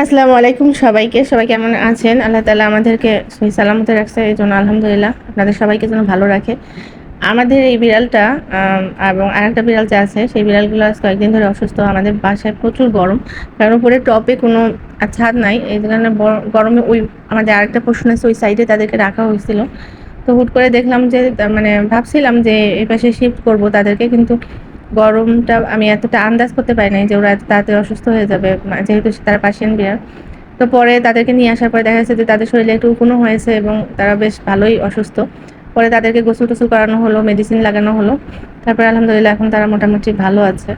আসসালামু আলাইকুম সবাইকে। সবাই কেমন আছেন? আল্লাহ তাআলা আমাদেরকে সহি সালামতে রাখছে, এজন্য আলহামদুলিল্লাহ। আপনাদের সবাইকে যেন ভালো রাখে। আমাদের এই বিড়ালটা এবং আরেকটা বিড়াল যে আছে, সেই বিড়ালগুলো আজ কয়েকদিন ধরে অসুস্থ। আমাদের বাসায় প্রচুর গরম। কারণ উপরে টবে কোনো ছাদ নাই। এই কারণে গরমে আমাদের আরেকটা পোর্শন আছে, ওই সাইডে তাদেরকে রাখা হয়েছিল। তো হুট করে দেখলাম যে মানে ভাবছিলাম যে এই পাশে শিফট করব তাদেরকে, কিন্তু গরমটা আমি এতটা আন্দাজ করতে পারি নাই যে ওরা এত তাড়াতাড়ি অসুস্থ হয়ে যাবে, যেহেতু তারা পার্সিয়ান বিড়াল। তো পরে তাদেরকে নিয়ে আসার পরে দেখা যাচ্ছে যে তাদের শরীরে একটু উকুনও হয়েছে এবং তারা বেশ ভালোই অসুস্থ। পরে তাদেরকে গোসল-টোসল করানো হলো, মেডিসিন লাগানো হলো। তারপরে আলহামদুলিল্লাহ এখন তারা মোটামুটি ভালো আছে।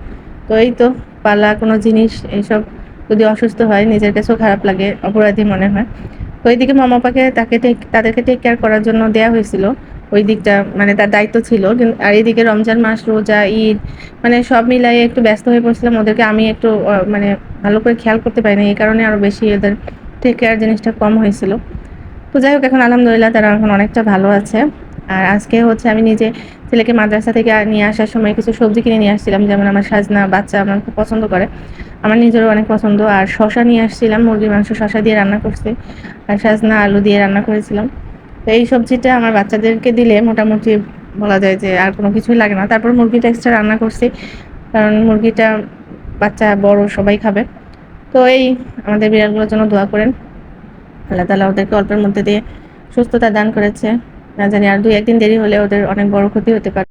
তো এই তো পালা কোনো জিনিস এইসব যদি অসুস্থ হয় নিজের কাছেও খারাপ লাগে, অপরাধী মনে হয়। তো এইদিকে মামা-পাপাকে তাদেরকে টেক কেয়ার করার জন্য দেয়া হয়েছিল। ওই দিকটা মানে তার দায়িত্ব ছিল। আর এদিকে রমজান মাস, রোজা, ঈদ মানে সব মিলাইয়ে একটু ব্যস্ত হয়ে পড়ছিলাম। ওদেরকে আমি একটু মানে ভালো করে খেয়াল করতে পারিনি। এই কারণে আরো বেশি ওদের টেক কেয়ার জিনিসটা কম হয়েছিল। তো যাই হোক, এখন আলহামদুলিল্লাহ তারা এখন অনেকটা ভালো আছে। আর আজকে হচ্ছে আমি নিজে ছেলেকে মাদ্রাসা থেকে নিয়ে আসার সময় কিছু সবজি কিনে নিয়ে আসছিলাম। যেমন আমার সাজনা বাচ্চা আমার খুব পছন্দ করে। আমার নিজেরও অনেক পছন্দ। আর শসা নিয়ে আসছিলাম, মুরগির মাংস শসা দিয়ে রান্না করছি। আর সাজনা আলু দিয়ে রান্না করেছিলাম। তো এই সবজিটা আমার বাচ্চাদেরকে দিলে মোটামুটি বলা যায় যে আর কোনো কিছুই লাগে না। তারপর মুরগিটা এক্সট্রা রান্না করছি। কারণ মুরগিটা বাচ্চা বড় সবাই খাবে। তো এই আমাদের বিড়ালগুলোর জন্য দোয়া করেন। আল্লাহ তাআলা ওদেরকে অল্পের মধ্যে দিয়ে সুস্থতা দান করেছে। না জানি আর ২-১ দিন দেরি হলে ওদের অনেক বড় ক্ষতি হতে পারে।